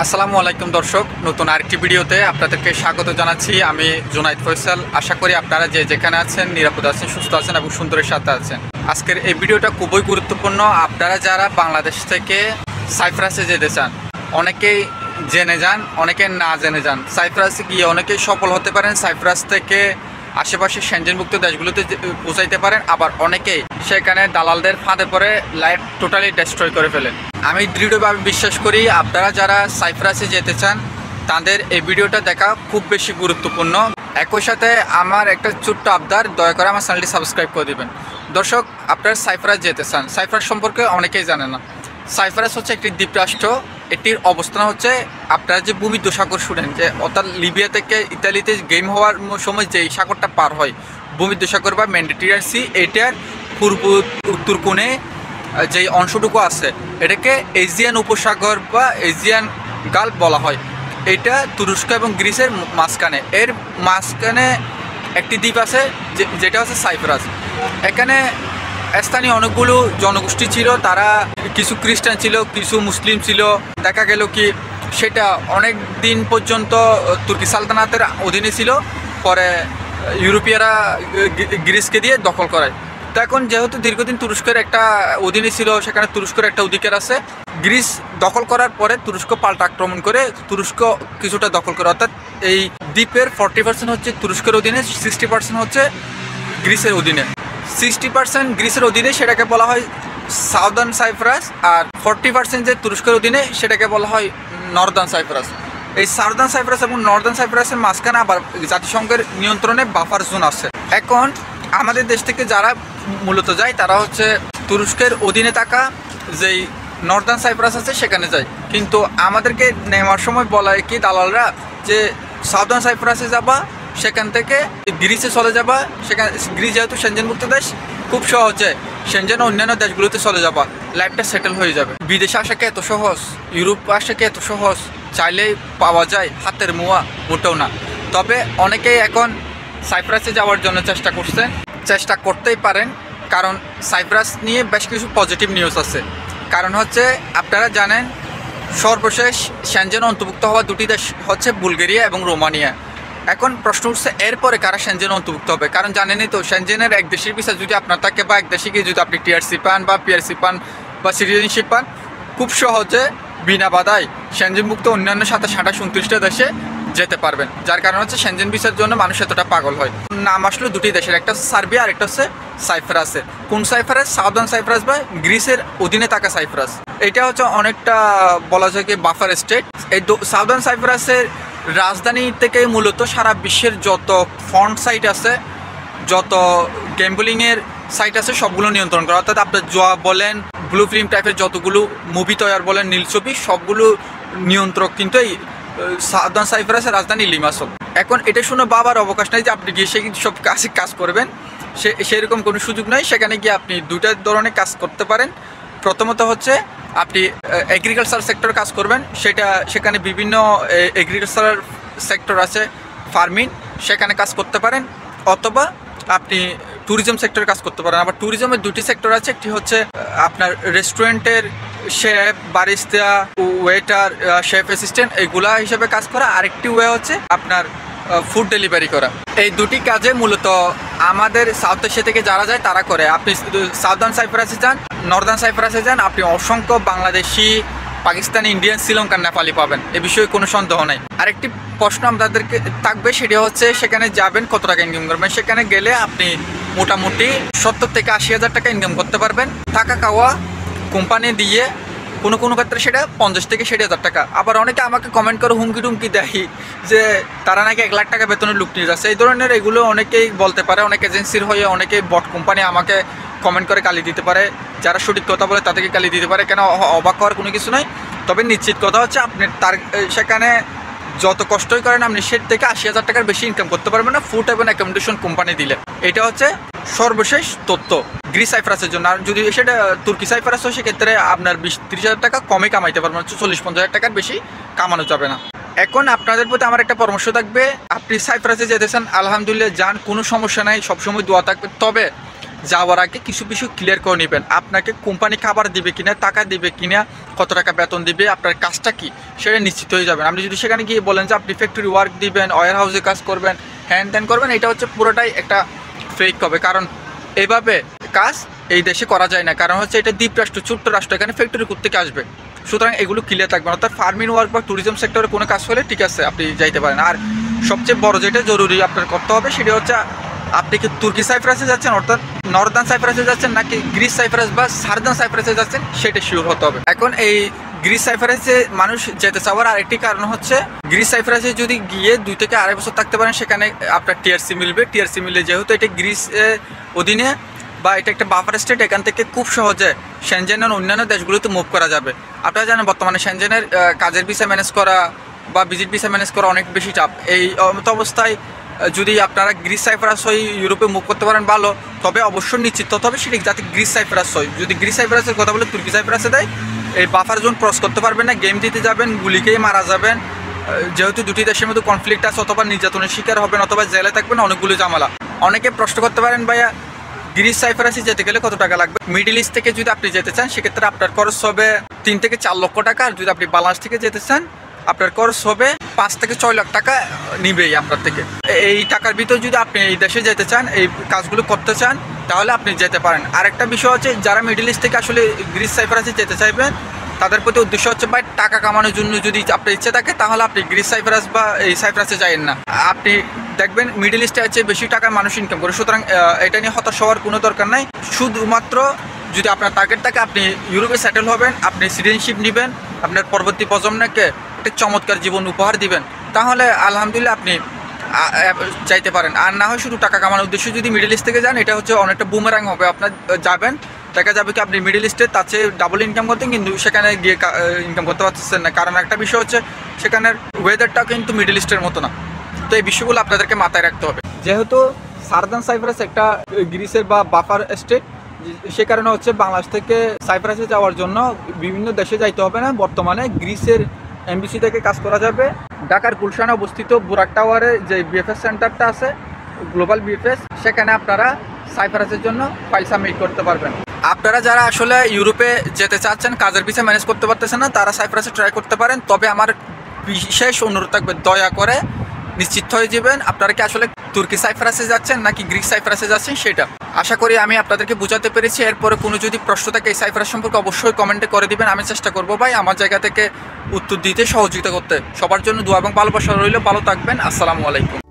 আসসালামু আলাইকুম দর্শক, নতুন আরেকটি ভিডিওতে আপনাদেরকে স্বাগত জানাচ্ছি। আমি জুনাইদ ফয়সাল। আশা করি আপনারা যে যেখানে আছেন নিরাপদ আছেন, সুস্থ আছেন এবং সুন্দরের সাথে আছেন। আজকের এই ভিডিওটা খুবই গুরুত্বপূর্ণ। আপনারা যারা বাংলাদেশ থেকে সাইপ্রাসে যেতে চান, অনেকেই জেনে যান, অনেকে না জেনে যান। সাইপ্রাসে গিয়ে অনেকেই সফল হতে পারেন, সাইপ্রাস থেকে আশেপাশে সেনজেনভুক্ত দেশগুলোতে পৌঁছাইতে পারেন। আবার অনেকেই সেখানে দালালদের ফাঁদে পড়ে লাইফ টোটালি ডেস্ট্রয় করে ফেলেন। আমি দৃঢ়ভাবে বিশ্বাস করি আপনারা যারা সাইপ্রাসে যেতে চান তাদের এই ভিডিওটা দেখা খুব বেশি গুরুত্বপূর্ণ। একই সাথে আমার একটা ছোট্ট আবদার, দয়া করে আমার চ্যানেলটি সাবস্ক্রাইব করে দেবেন। দর্শক, আপনারা সাইপ্রাস যেতে চান, সাইপ্রাস সম্পর্কে অনেকেই জানে না। সাইপ্রাস হচ্ছে একটি দ্বীপরাষ্ট্র। এটির অবস্থান হচ্ছে, আপনারা যে ভূমধ্যসাগর শুনেন, যে অর্থাৎ লিবিয়া থেকে ইতালিতে গেম হওয়ার সময় যেই সাগরটা পার হয়, ভূমধ্যসাগর বা মেডিটেরিয়ান সি, এটার পূর্ব উত্তর কোণে যেই অংশটুকু আছে এটাকে এজিয়ান উপসাগর বা এজিয়ান গাল্ফ বলা হয়। এটা তুরস্ক এবং গ্রিসের মাঝখানে, এর মাঝখানে একটি দ্বীপ আছে যেটা হচ্ছে সাইপ্রাস। এখানে স্থানীয় অনেকগুলো জনগোষ্ঠী ছিল, তারা কিছু খ্রিস্টান ছিল, কিছু মুসলিম ছিল। দেখা গেল কি সেটা অনেক দিন পর্যন্ত তুর্কি সালতানাতের অধীনে ছিল, পরে ইউরোপীয়রা গ্রিসকে দিয়ে দখল করায়। তো এখন যেহেতু দীর্ঘদিন তুরস্কের একটা অধীনে ছিল, সেখানে তুরস্কের একটা অধিকার আছে। গ্রিস দখল করার পরে তুরস্ক পাল্টা আক্রমণ করে তুরস্ক কিছুটা দখল করে, অর্থাৎ এই দ্বীপের 40% হচ্ছে তুরস্কের অধীনে, 60% হচ্ছে গ্রিসের অধীনে। 60% গ্রিসের অধীনে সেটাকে বলা হয় সাউদার্ন সাইপ্রাস, আর 40% যে তুরস্কের অধীনে সেটাকে বলা হয় নর্দার্ন সাইপ্রাস। এই সাউদার্ন সাইপ্রাস এবং নর্দার্ন সাইপ্রাসের মাঝখানে আবার জাতিসংঘের নিয়ন্ত্রণে বাফার জোন আছে। এখন আমাদের দেশ থেকে যারা মূলত যায় তারা হচ্ছে তুরস্কের অধীনে থাকা যেই নর্দার্ন সাইপ্রাস আছে সেখানে যায়, কিন্তু আমাদেরকে নেওয়ার সময় বলা হয় কি দালালরা যে সাউদার্ন সাইপ্রাসে যাবা, সেখান থেকে গ্রিসে চলে যাবা। সেখানে গ্রিস যেহেতু সেনজেনভুক্ত দেশ, খুব সহজে সেনজেন অন্যান্য দেশগুলোতে চলে যাবা, লাইফটা সেটেল হয়ে যাবে। বিদেশে আসাকে এত সহজ, ইউরোপ আসাকে এত সহজ, চাইলেই পাওয়া যায়, হাতের মুয়া মোটেও না। তবে অনেকেই এখন সাইপ্রাসে যাওয়ার জন্য চেষ্টা করতেই পারেন, কারণ সাইপ্রাস নিয়ে বেশ কিছু পজিটিভ নিউজ আছে। কারণ হচ্ছে আপনারা জানেন সর্বশেষ সেনজেন অন্তর্ভুক্ত হওয়া দুটি দেশ হচ্ছে বুলগেরিয়া এবং রোমানিয়া। এখন প্রশ্ন উঠছে এরপরে কারা সেনজেন অন্তর্ভুক্ত হবে, কারণ জানেনই তো সেনজেনের এক দেশের ভিসা যদি আপনার থাকে বা এক দেশে গিয়ে যদি আপনি টিআরসি পান বা পিআরসি পান বা সিটিজেনশিপ পান, খুব সহজে বিনা বাধায় সেনজেনভুক্ত অন্যান্য 27-29টা দেশে যেতে পারবেন। যার কারণ হচ্ছে সেনজেন ভিসার জন্য মানুষ এতটা পাগল হয়। নাম আসলে দুটি দেশের, একটা হচ্ছে সার্বিয়া আর একটা হচ্ছে সাইপ্রাসের। কোন সাইপ্রাস? সাউদার্ন সাইপ্রাস বা গ্রিসের অধীনে থাকা সাইপ্রাস। এটা হচ্ছে অনেকটা বলা যায় কি বাফার স্টেট। এই সাউদার্ন সাইপ্রাসের রাজধানী থেকে মূলত সারা বিশ্বের যত ফন্ট সাইট আছে, যত গ্যাম্বলিংয়ের সাইট আছে, সবগুলো নিয়ন্ত্রণ করা। অর্থাৎ আপনার জোয়া বলেন, ব্লু ফিল্ম টাইপের যতগুলো মুভি তৈরি বলেন, নীল ছবি, সবগুলো নিয়ন্ত্রক কিন্তু এই সাউদার্ন সাইপ্রাসের রাজধানী লিমাসল। এখন এটা শুনে বাবার অবকাশ নাই যে আপনি গিয়ে সব কাজ করবেন, সেরকম কোনো সুযোগ নাই। সেখানে গিয়ে আপনি দুইটা ধরনের কাজ করতে পারেন। প্রথমত হচ্ছে আপনি এগ্রিকালচার সেক্টর কাজ করবেন, সেখানে বিভিন্ন এগ্রিকালচারাল সেক্টর আছে, ফার্মিং, সেখানে কাজ করতে পারেন। অথবা আপনি ট্যুরিজম সেক্টরে কাজ করতে পারেন। আবার ট্যুরিজমের দুটি সেক্টর আছে, একটি হচ্ছে আপনার রেস্টুরেন্টের chef, barista, waiter, chef assistant, এইগুলা হিসেবে কাজ করা। আরেকটি ওয়ে হচ্ছে আপনার ফুড ডেলিভারি করা। এই দুটি কাজে মূলত আমাদের সাউথ এশিয়া থেকে যারা যায় তারা করে। আপনি সাউদার্ন সাইপ্রাসে যান, নর্দার্ন সাইপ্রাসে যান, আপনি অসংখ্য বাংলাদেশি, পাকিস্তানি, ইন্ডিয়ান, শ্রীলঙ্কান, নেপালি পাবেন, এ বিষয়ে কোনো সন্দেহ নাই। আরেকটি প্রশ্ন আমাদেরকে থাকবে, সেটা হচ্ছে সেখানে যাবেন কত টাকা ইনকাম করবেন। সেখানে গেলে আপনি মোটামুটি 70 থেকে 80 হাজার টাকা ইনকাম করতে পারবেন, থাকা খাওয়া কোম্পানি দিয়ে। কোনো ক্ষেত্রে সেটা 50 থেকে 60 হাজার টাকা। আবার অনেকে আমাকে কমেন্ট করে হুমকি টুমকি দেয় যে তারা নাকি 1 লাখ টাকা বেতনের লুক নিয়ে যাচ্ছে। এই ধরনের এগুলো অনেকেই বলতে পারে, অনেক এজেন্সির হয়ে অনেকেই বট কোম্পানি আমাকে কমেন্ট করে গালি দিতে পারে। যারা সঠিক কথা বলে তাদেরকে গালি দিতে পারে, কেন অবাক হওয়ার কোনো কিছু নয়। তবে নিশ্চিত কথা হচ্ছে আপনি সেখানে যত কষ্টই করেন আপনি সেট থেকে 80 হাজার টাকার বেশি ইনকাম করতে পারবেন না ফুড এবং অ্যাকোমোডেশন কোম্পানি দিলে। এটা হচ্ছে সর্বশেষ তথ্য গ্রিস সাইপ্রাসের জন্য। আর যদি সেটা তুর্কি সাইপ্রাস হয়, সেক্ষেত্রে আপনার 20-30 হাজার টাকা কমে কামাইতে পারবেন, 40-50 হাজার টাকার বেশি কামানো যাবে না। এখন আপনাদের প্রতি আমার একটা পরামর্শ থাকবে, আপনি সাইপ্রাসে যেতে চান, আলহামদুলিল্লাহ যান, কোনো সমস্যা নাই, সবসময় দোয়া থাকবে। তবে যাওয়ার আগে কিছু বিষয় ক্লিয়ার করে নেবেন। আপনাকে কোম্পানি খাবার দিবে কিনা, টাকা দিবে কিনা, কত টাকা বেতন দিবে, আপনার কাজটা কি সেটা নিশ্চিত হয়ে যাবেন। আপনি যদি সেখানে গিয়ে বলেন যে আপনি ফ্যাক্টরি ওয়ার্ক দিবেন, ওয়্যার হাউসে কাজ করবেন, হ্যান ত্যান করবেন, এটা হচ্ছে পুরোটাই একটা ফেক হবে। কারণ এইভাবে কাজ এই দেশে করা যায় না। কারণ হচ্ছে এটা দ্বীপরাষ্ট্র, ছোট্ট রাষ্ট্র, এখানে ফ্যাক্টরি কোত্থেকে আসবে। সুতরাং এগুলো ক্লিয়ার থাকবে। অর্থাৎ ফার্মিং ওয়ার্ক বা ট্যুরিজম সেক্টরে কোনো কাজ হলে ঠিক আছে আপনি যাইতে পারেন। আর সবচেয়ে বড় যেটা জরুরি আপনার করতে হবে সেটা হচ্ছে আপনি কি তুর্কি সাইপ্রাসে যাচ্ছেন, অর্থাৎ নর্দার্ন সাইপ্রাসে যাচ্ছেন, নাকি গ্রিস সাইপ্রাস বা সার্দার্ন সাইপ্রাসে যাচ্ছেন, সেটা শিওর হতে হবে। এখন এই গ্রিস সাইপ্রাসে মানুষ যেতে চাওয়ার আরেকটি কারণ হচ্ছে গ্রিস সাইপ্রাসে যদি গিয়ে 2 থেকে 2.5 বছর থাকতে পারেন, সেখানে আপনার টিআরসি মিলবে। টিআরসি মিললে যেহেতু এটা গ্রিস অধীনে বা এটা একটা বাফার স্টেট, এখান থেকে খুব সহজে সেনজেনের অন্যান্য দেশগুলোতে মুভ করা যাবে। আপনারা জানেন বর্তমানে সেনজেনের কাজের ভিসা ম্যানেজ করা বা ভিজিট ভিসা ম্যানেজ করা অনেক বেশি চাপ। এই অবস্থায় যদি আপনারা গ্রিস সাইপ্রাস হয়ে ইউরোপে মুভ করতে পারেন ভালো, তবে অবশ্যই নিশ্চিত হতে হবে সেটি যাতে গ্রিস সাইপ্রাস হয়। যদি গ্রিস সাইপ্রাসের কথা বলে তুর্কি সাইপ্রাসে দেয়, এই বাফার জোন ক্রস করতে পারবেন না, গেম দিতে যাবেন, গুলিকেই মারা যাবেন। যেহেতু দুটি দেশের মধ্যে কনফ্লিক্ট আছে, অথবা নির্যাতনের শিকার হবেন, অথবা জেলে থাকবেন, অনেকগুলো ঝামেলা। অনেকে প্রশ্ন করতে পারেন ভাইয়া গ্রিস সাইপ্রাসে যেতে গেলে কত টাকা লাগবে। মিডল ইস্ট থেকে যদি আপনি যেতে চান সেক্ষেত্রে আপনার খরচ হবে 3 থেকে 4 লক্ষ টাকা। আর যদি আপনি বাংলাদেশ থেকে যেতে চান আপনার খরচ হবে 5 থেকে 6 লাখ টাকা নিবেই আপনার থেকে। এই টাকার ভিতর যদি আপনি এই দেশে যেতে চান, এই কাজগুলো করতে চান, তাহলে আপনি যেতে পারেন। আরেকটা বিষয় হচ্ছে যারা মিডল ইস্ট থেকে আসলে গ্রিস সাইপ্রাসে যেতে চাইবেন, তাদের প্রতি উদ্দেশ্য হচ্ছে ভাই টাকা কামানোর জন্য যদি আপনার ইচ্ছে থাকে, তাহলে আপনি গ্রিস সাইপ্রাস বা এই সাইপ্রাসে যাবেন না। আপনি দেখবেন মিডল ইস্টে আছে বেশি টাকায় মানুষ ইনকাম করে। সুতরাং এটা নিয়ে হতাশ হওয়ার কোনো দরকার নাই। শুধুমাত্র যদি আপনার টার্গেট থাকে আপনি ইউরোপে সেটেল হবেন, আপনি সিটিজেনশিপ নেবেন, আপনার পরবর্তী প্রজন্মকে একটা চমৎকার জীবন উপহার দিবেন, তাহলে আলহামদুলিল্লাহ আপনি চাইতে পারেন। আর না হয় শুধু টাকা কামানোর উদ্দেশ্যে যদি মিডল ইস্ট থেকে যান, এটা হচ্ছে অনেকটা বুমেরাং হবে। আপনার যাবেন, দেখা যাবে কি আপনি মিডল ইস্টে তার চেয়ে ডাবল ইনকাম করতেন, কিন্তু সেখানে গিয়ে ইনকাম করতে পারতেছেন না। কারণ একটা বিষয় হচ্ছে সেখানের ওয়েদারটাও কিন্তু মিডল ইস্টের মতো না। তো এই বিষয়গুলো আপনাদেরকে মাথায় রাখতে হবে। যেহেতু সার্দার্ন সাইপ্রাস একটা গ্রিসের বা বাফার স্টেট, সে কারণে হচ্ছে বাংলাদেশ থেকে সাইপ্রাসে যাওয়ার জন্য বিভিন্ন দেশে যাইতে হবে না। বর্তমানে গ্রিসের এমবিসি থেকে কাজ করা যাবে। ঢাকার গুলশানে অবস্থিত বুরাক টাওয়ারে যে বিএফএস সেন্টারটা আছে, গ্লোবাল বিএফএস, সেখানে আপনারা সাইপ্রাসের জন্য ফাইল সাবমিট করতে পারবেন। আপনারা যারা আসলে ইউরোপে যেতে চাচ্ছেন, কাজের ভিসা ম্যানেজ করতে পারতেছেন না, তারা সাইপ্রাসে ট্রাই করতে পারেন। তবে আমার বিশেষ অনুরোধ থাকবে, দয়া করে নিশ্চিত হয়ে যাবেন আপনারা কি আসলে তুর্কি সাইপ্রাসে যাচ্ছেন নাকি গ্রিক সাইপ্রাসে যাচ্ছেন সেটা। আশা করি আমি আপনাদেরকে বোঝাতে পেরেছি। এরপরে কোনো যদি প্রশ্ন থাকে এই সাইপ্রাস সম্পর্কে অবশ্যই কমেন্টে করে দিবেন। আমি চেষ্টা করবো ভাই আমার জায়গা থেকে উত্তর দিতে, সহযোগিতা করতে। সবার জন্য দোয়া এবং ভালোবাসা রইল। ভালো থাকবেন। আসসালামু আলাইকুম।